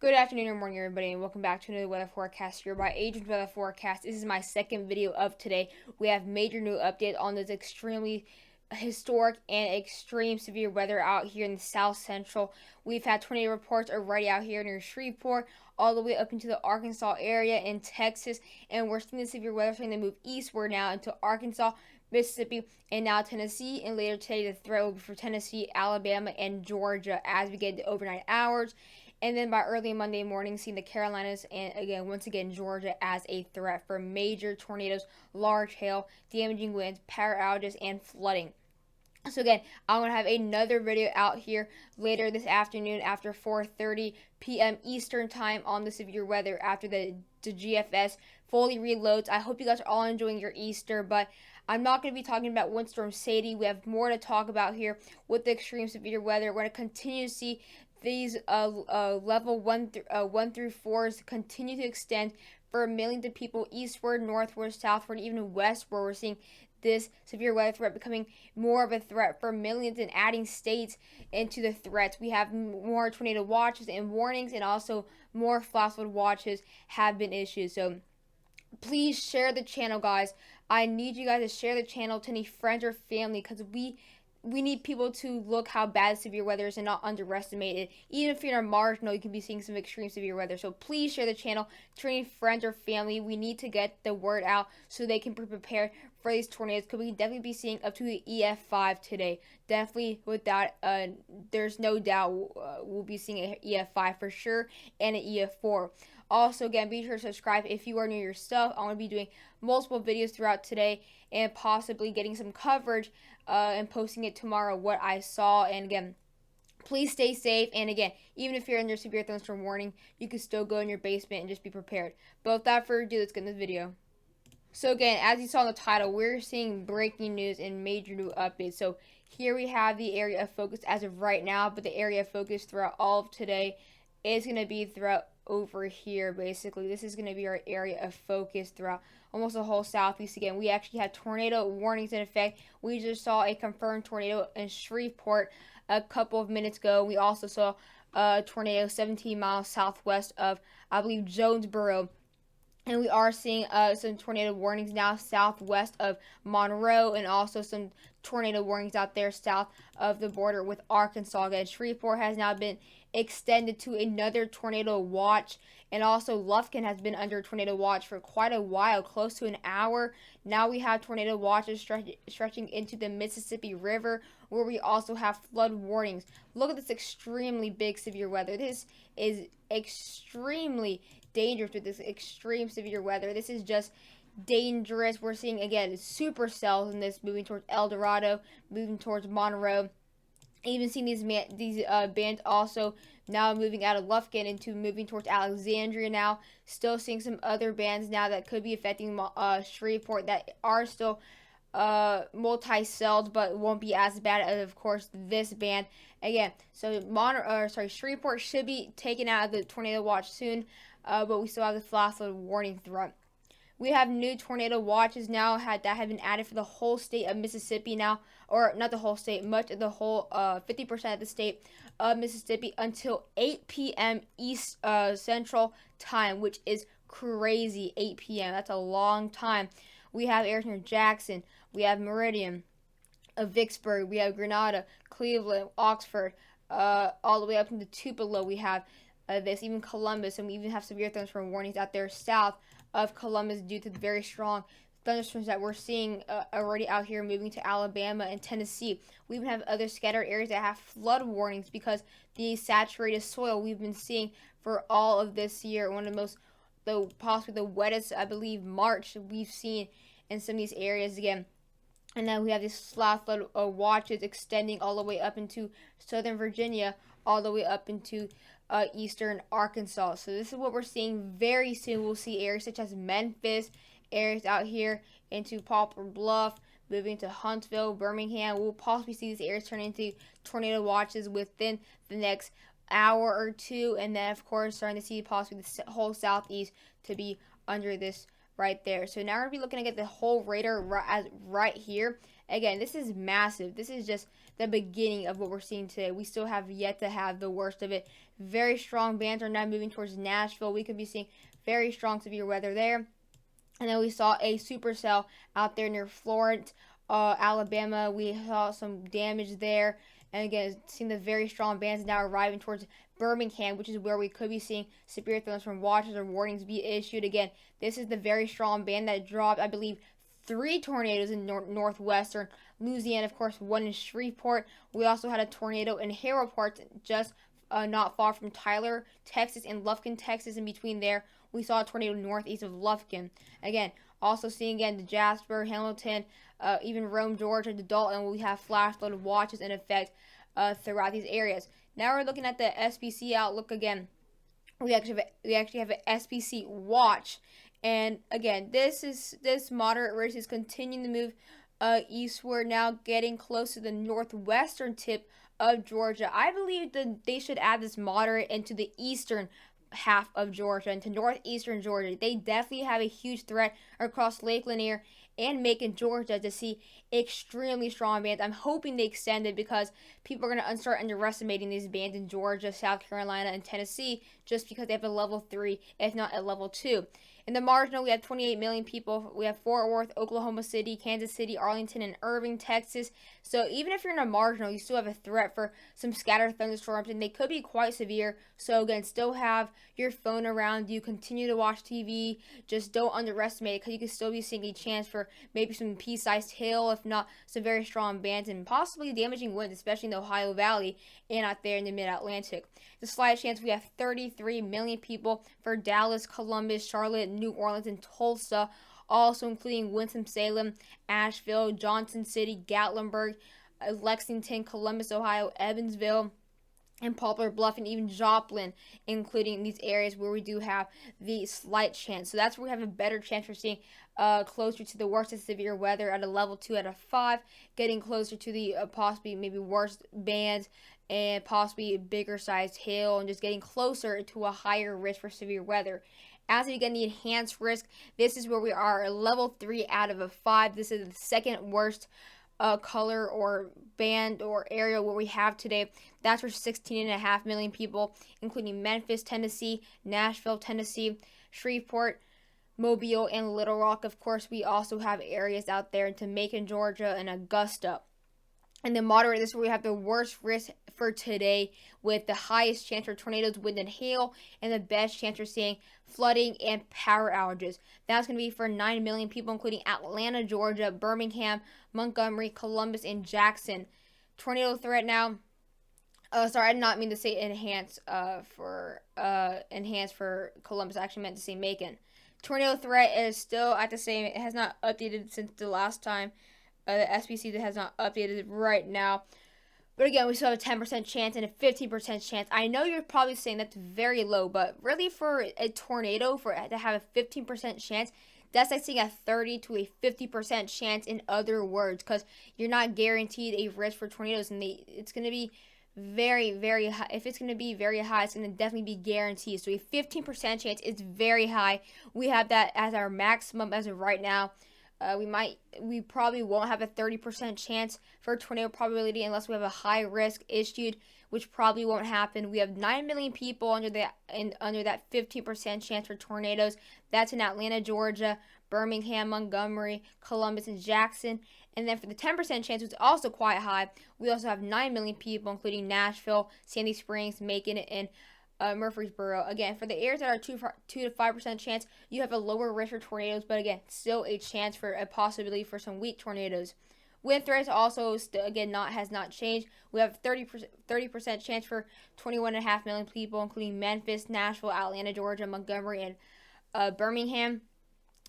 Good afternoon or morning, everybody, and welcome back to another weather forecast here by Agent Weather Forecast. This is my second video of today. We have major new updates on this extremely historic and extreme severe weather out here in the south central. We've had tornado reports already out here near Shreveport, all the way up into the Arkansas area in Texas, and we're seeing the severe weather starting to move eastward now into Arkansas, Mississippi, and now Tennessee. And later today, the threat will be for Tennessee, Alabama, and Georgia as we get into overnight hours. And then by early Monday morning, seeing the Carolinas and once again Georgia as a threat for major tornadoes, large hail, damaging winds, power outages, and flooding. So again, I'm going to have another video out here later this afternoon after 4:30 p.m. Eastern time on the severe weather after the GFS fully reloads. I hope you guys are all enjoying your Easter, but I'm not going to be talking about Windstorm Sadie. We have more to talk about here with the extreme severe weather. We're going to continue to see these level 1 through 4s continue to extend for millions of people eastward, northward, southward, even westward. We're seeing this severe weather threat becoming more of a threat for millions and adding states into the threats. We have more tornado watches and warnings, and also more flash flood watches have been issued. So please share the channel, guys. I need you guys to share the channel to any friends or family, because we need people to look how bad severe weather is and not underestimate it. Even if you're marginal, you can be seeing some extreme severe weather. So please share the channel to any friends or family. We need to get the word out so they can be prepared for these tornadoes, because we can definitely be seeing up to the EF5 today. Definitely, with that, there's no doubt we'll be seeing an EF5 for sure, and an EF4. Also, again, be sure to subscribe if you are new yourself. I'm going to be doing multiple videos throughout today and possibly getting some coverage and posting it tomorrow what I saw. And again, please stay safe. And again, even if you're under severe thunderstorm warning, you can still go in your basement and just be prepared. But without further ado, let's get in this video. So again, as you saw in the title, we're seeing breaking news and major new updates. So here we have the area of focus as of right now, but the area of focus throughout all of today is going to be throughout over here. Basically, this is going to be our area of focus throughout almost the whole southeast. Again, we actually had tornado warnings in effect. We just saw a confirmed tornado in Shreveport a couple of minutes ago. We also saw a tornado 17 miles southwest of, I believe, Jonesboro. And we are seeing some tornado warnings now southwest of Monroe, and also some tornado warnings out there south of the border with Arkansas. Again, Shreveport has now been extended to another tornado watch, and also Lufkin has been under tornado watch for quite a while, close to an hour. Now we have tornado watches stretching into the Mississippi River, where we also have flood warnings. Look at this extremely big severe weather. This is extremely dangerous with this extreme severe weather. This is just dangerous. We're seeing again supercells in this, moving towards El Dorado, moving towards Monroe. Even seeing these bands also now moving out of Lufkin into moving towards Alexandria now. Still seeing some other bands now that could be affecting Shreveport that are still multi-celled, but won't be as bad as, of course, this band. Again, so Shreveport should be taken out of the tornado watch soon, but we still have the flash flood warning threat. We have new tornado watches now that have been added for the whole state of Mississippi now, or not the whole state, much of the whole 50% of the state of Mississippi until 8 p.m. East Central Time, which is crazy. 8 p.m. That's a long time. We have areas near Jackson. We have Meridian, Vicksburg. We have Grenada, Cleveland, Oxford, all the way up into Tupelo. We have this, even Columbus, and we even have severe thunderstorm warnings out there south of Columbus due to the very strong thunderstorms that we're seeing already out here moving to Alabama and Tennessee. We even have other scattered areas that have flood warnings because the saturated soil we've been seeing for all of this year. One of the most, possibly the wettest, I believe, March we've seen in some of these areas again. And then we have these flash flood watches extending all the way up into southern Virginia, all the way up into eastern Arkansas. So this is what we're seeing very soon. We'll see areas such as Memphis, areas out here into Poplar Bluff, moving to Huntsville, Birmingham. We'll possibly see these areas turn into tornado watches within the next hour or two. And then, of course, starting to see possibly the whole southeast to be under this right there. So now we're going to be looking at the whole radar right here Again, this is massive. This is just the beginning of what we're seeing today. We still have yet to have the worst of it. Very strong bands are now moving towards Nashville. We could be seeing very strong severe weather there. And then we saw a supercell out there near Florence, Alabama. We saw some damage there. And again, seeing the very strong bands now arriving towards Birmingham, which is where we could be seeing severe thunderstorm watches or warnings be issued. Again, this is the very strong band that dropped, I believe, 3 tornadoes in northwestern Louisiana. Of course, one in Shreveport. We also had a tornado in Harroport, just not far from Tyler, Texas, and Lufkin, Texas. In between there, we saw a tornado northeast of Lufkin. Again, also seeing again the Jasper, Hamilton, even Rome, Georgia, the Dalton. We have flash flood watches in effect throughout these areas. Now we're looking at the SPC outlook again. We actually have an SPC watch, and again, this moderate risk is continuing to move eastward, now getting close to the northwestern tip of Georgia. I believe that they should add this moderate into the eastern half of Georgia, into northeastern Georgia. They definitely have a huge threat across Lake Lanier and Macon, Georgia, to see extremely strong bands. I'm hoping they extend it because people are going to start underestimating these bands in Georgia, South Carolina, and Tennessee just because they have a level 3, if not a level 2. In the marginal, we have 28 million people. We have Fort Worth, Oklahoma City, Kansas City, Arlington, and Irving, Texas. So even if you're in a marginal, you still have a threat for some scattered thunderstorms, and they could be quite severe. So again, still have your phone around you. Continue to watch TV. Just don't underestimate it because you could still be seeing a chance for maybe some pea-sized hail, if not some very strong bands, and possibly damaging winds, especially in the Ohio Valley and out there in the Mid-Atlantic. The slight chance, we have 33 million people for Dallas, Columbus, Charlotte, New Orleans, and Tulsa, also including Winston-Salem, Asheville, Johnson City, Gatlinburg, Lexington, Columbus, Ohio, Evansville, and Poplar Bluff, and even Joplin, including these areas where we do have the slight chance. So that's where we have a better chance for seeing closer to the worst of severe weather at a level 2 out of 5, getting closer to the possibly maybe worst bands and possibly bigger sized hail, and just getting closer to a higher risk for severe weather. As we get the enhanced risk, this is where we are, a level 3 out of a 5. This is the second worst color or band or area where we have today. That's for 16.5 million people, including Memphis, Tennessee, Nashville, Tennessee, Shreveport, Mobile, and Little Rock. Of course, we also have areas out there into Macon, Georgia, and Augusta. And the moderate, this is where we have the worst risk for today, with the highest chance for tornadoes, wind, and hail, and the best chance for seeing flooding and power outages. That's going to be for 9 million people, including Atlanta, Georgia, Birmingham, Montgomery, Columbus, and Jackson. Tornado threat now. Sorry, I did not mean to say enhance for Columbus. I actually meant to say Macon. Tornado threat is still at the same. It has not updated since the last time. The SPC that has not updated right now. But again, we still have a 10% chance and a 15% chance. I know you're probably saying that's very low, but really for a tornado, to have a 15% chance, that's like saying a 30 to a 50% chance, in other words, because you're not guaranteed a risk for tornadoes, and it's going to be very, very high. If it's going to be very high, it's going to definitely be guaranteed. So a 15% chance is very high. We have that as our maximum as of right now. We probably won't have a 30% chance for tornado probability unless we have a high risk issued, which probably won't happen. We have 9 million people under that 15% chance for tornadoes. That's in Atlanta, Georgia, Birmingham, Montgomery, Columbus, and Jackson. And then for the 10% chance, which is also quite high, we also have 9 million people, including Nashville, Sandy Springs, Macon, and Murfreesboro. Again, for the areas that are 2 to 5% chance, you have a lower risk for tornadoes, but again, still a chance for a possibility for some weak tornadoes. Wind threats also has not changed. We have 30% chance for 21.5 million people, including Memphis, Nashville, Atlanta, Georgia, Montgomery, and Birmingham.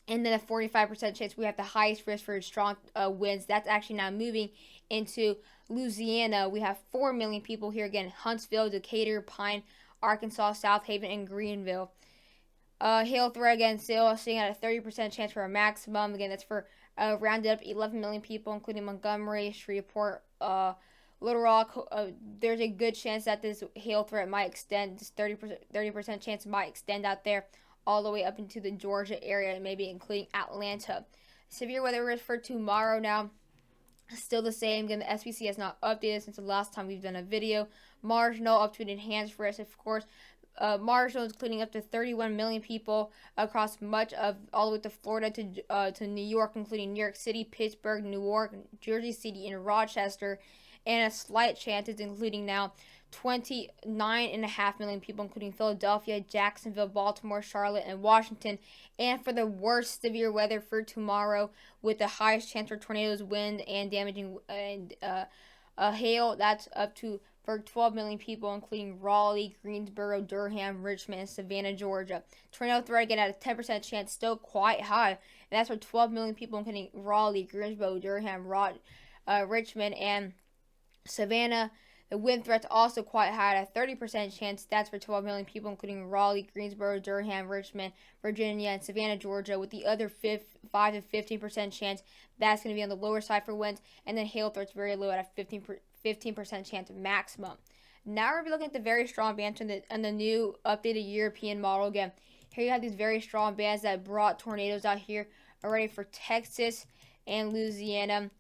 And then a 45% chance we have the highest risk for strong winds. That's actually now moving into Louisiana. We have 4 million people here. Again, Huntsville, Decatur, Pine, Arkansas, South Haven, and Greenville. Hail threat, again, still seeing at a 30% chance for a maximum. Again, that's for rounded up 11 million people, including Montgomery, Shreveport, Little Rock. There's a good chance that this hail threat might extend. This 30% chance might extend out there all the way up into the Georgia area, maybe including Atlanta. Severe weather risk for tomorrow now. Still the same. Again, the SPC has not updated since the last time we've done a video. Marginal up to an enhanced risk, of course. Marginal is including up to 31 million people across much of all the way to Florida to New York, including New York City, Pittsburgh, Newark, Jersey City, and Rochester. And a slight chance is including now 29.5 million people, including Philadelphia, Jacksonville, Baltimore, Charlotte, and Washington. And for the worst severe weather for tomorrow, with the highest chance for tornadoes, wind, and damaging and hail, that's up to for 12 million people, including Raleigh, Greensboro, Durham, Richmond, and Savannah, Georgia. Tornado threat again at a 10% chance, still quite high, and that's for 12 million people, including Raleigh, Greensboro, Durham, Richmond, and Savannah. The wind threat's also quite high at a 30% chance. That's for 12 million people, including Raleigh, Greensboro, Durham, Richmond, Virginia, and Savannah, Georgia, with the other 5 to 15% chance. That's going to be on the lower side for winds. And then hail threat's very low at a 15% chance maximum. Now we're going to be looking at the very strong bands and the new updated European model again. Here you have these very strong bands that brought tornadoes out here already for Texas and Louisiana,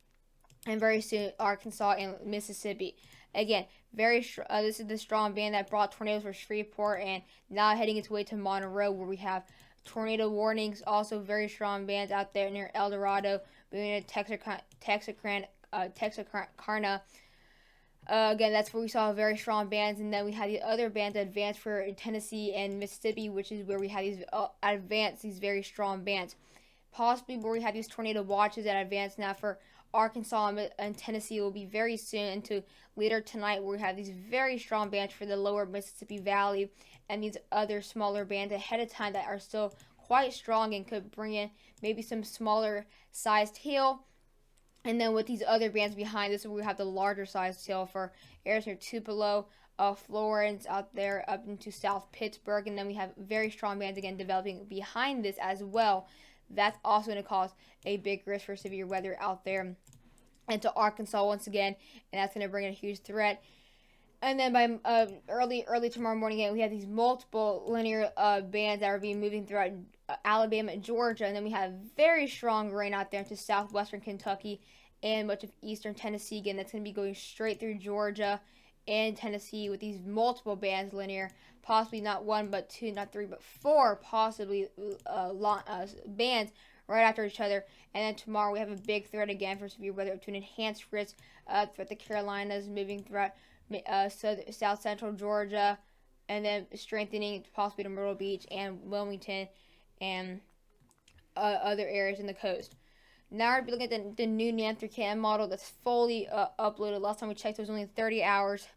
and very soon Arkansas and Mississippi. Again, this is the strong band that brought tornadoes for Shreveport, and now heading its way to Monroe, where we have tornado warnings. Also, very strong bands out there near El Dorado, Texarkana. Again, that's where we saw very strong bands, and then we had the other bands that advanced for Tennessee and Mississippi, which is where we had these very strong bands. Possibly where we have these tornado watches that advance now for Arkansas and Tennessee will be very soon into later tonight, where we have these very strong bands for the lower Mississippi Valley and these other smaller bands ahead of time that are still quite strong and could bring in maybe some smaller sized hail. And then with these other bands behind this, we have the larger sized hail for areas near Tupelo, Florence out there up into South Pittsburgh. And then we have very strong bands again developing behind this as well. That's also going to cause a big risk for severe weather out there and to Arkansas once again, and that's going to bring in a huge threat. And then by early tomorrow morning, again, we have these multiple linear bands that are being moving throughout Alabama and Georgia, and then we have very strong rain out there into southwestern Kentucky and much of eastern Tennessee. Again, that's going to be going straight through Georgia and Tennessee with these multiple bands linear, possibly not one, but two, not three, but four possibly bands right after each other. And then tomorrow we have a big threat again for severe weather to an enhanced risk throughout the Carolinas, moving throughout south central Georgia, and then strengthening possibly to Myrtle Beach and Wilmington and other areas in the coast. Now we're looking at the new NAM 3KM model that's fully uploaded. Last time we checked, it was only 30 hours.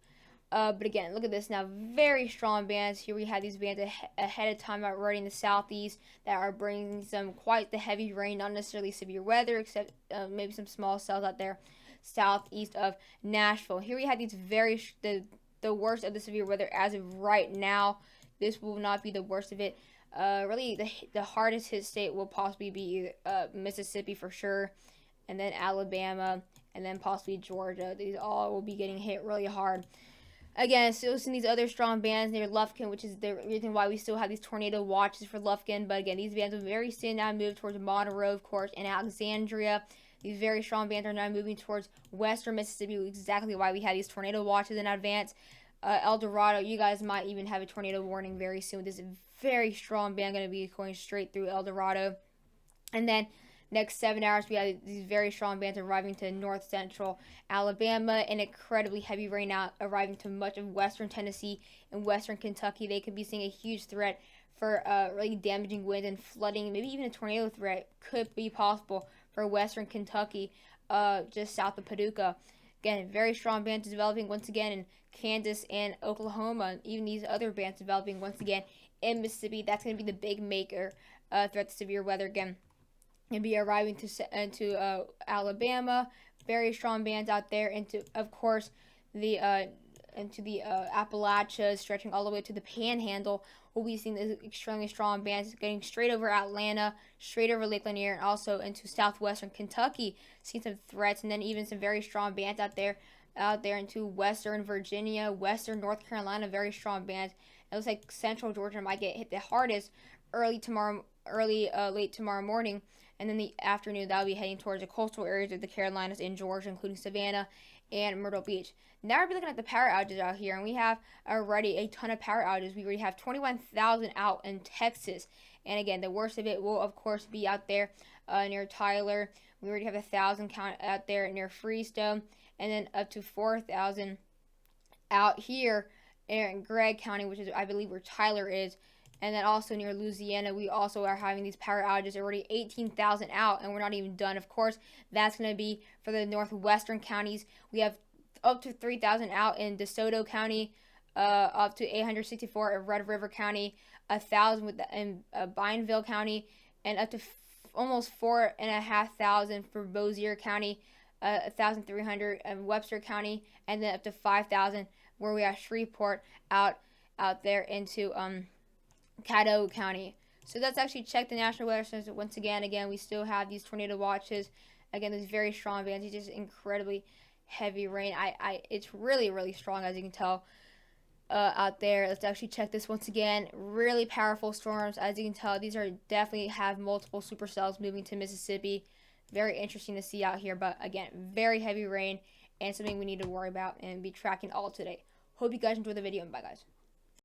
But again, look at this now. Very strong bands. Here we have these bands ahead of time already in the southeast that are bringing some quite the heavy rain, not necessarily severe weather, except maybe some small cells out there southeast of Nashville. Here we have these the worst of the severe weather as of right now. This will not be the worst of it. Really, the hardest hit state will possibly be Mississippi for sure, and then Alabama, and then possibly Georgia. These all will be getting hit really hard. Again, still seeing these other strong bands near Lufkin, which is the reason why we still have these tornado watches for Lufkin. But again, these bands will very soon now move towards Monroe, of course, and Alexandria. These very strong bands are now moving towards western Mississippi, exactly why we had these tornado watches in advance. El Dorado, you guys might even have a tornado warning very soon. This very strong band going to be going straight through El Dorado. And then next 7 hours, we have these very strong bands arriving to north central Alabama, and incredibly heavy rain out arriving to much of western Tennessee and western Kentucky. They could be seeing a huge threat for really damaging winds and flooding. Maybe even a tornado threat could be possible for western Kentucky, just south of Paducah. Again, very strong bands developing once again in Kansas and Oklahoma, and even these other bands developing once again in Mississippi. That's going to be the big maker threat to severe weather again. And be arriving into Alabama. Very strong bands out there into, of course, the Appalachias, stretching all the way to the Panhandle. We'll be seeing these extremely strong bands getting straight over Atlanta, straight over Lake Lanier, and also into southwestern Kentucky. Seeing some threats, and then even some very strong bands out there into western Virginia, western North Carolina. Very strong bands. It looks like central Georgia might get hit the hardest late tomorrow morning. and then the afternoon that'll be heading towards the coastal areas of the Carolinas and Georgia, including Savannah and Myrtle Beach. Now we're looking at the power outages out here, and we have already a ton of power outages. We already have 21,000 out in Texas, and again, the worst of it will of course be out there near Tyler. We already have 1,000 count out there near Freestone, and then up to 4,000 out here in Gregg County, which is I believe where Tyler is. And then also near Louisiana, we also are having these power outages, already 18,000 out, and we're not even done. Of course, that's going to be for the northwestern counties. We have up to 3,000 out in DeSoto County, up to 864 in Red River County, 1,000 in Bineville County, and up to almost 4,500 for Bossier County, 1,300 in Webster County, and then up to 5,000 where we have Shreveport out there into Caddo County. So let's actually check the National Weather Center once again. Again, we still have these tornado watches. Again, these very strong bands. It's just incredibly heavy rain. It's really, really strong, as you can tell out there. Let's actually check this once again. Really powerful storms, as you can tell. These are definitely have multiple supercells moving to Mississippi. Very interesting to see out here, but again, very heavy rain and something we need to worry about and be tracking all today. Hope you guys enjoyed the video, and bye guys.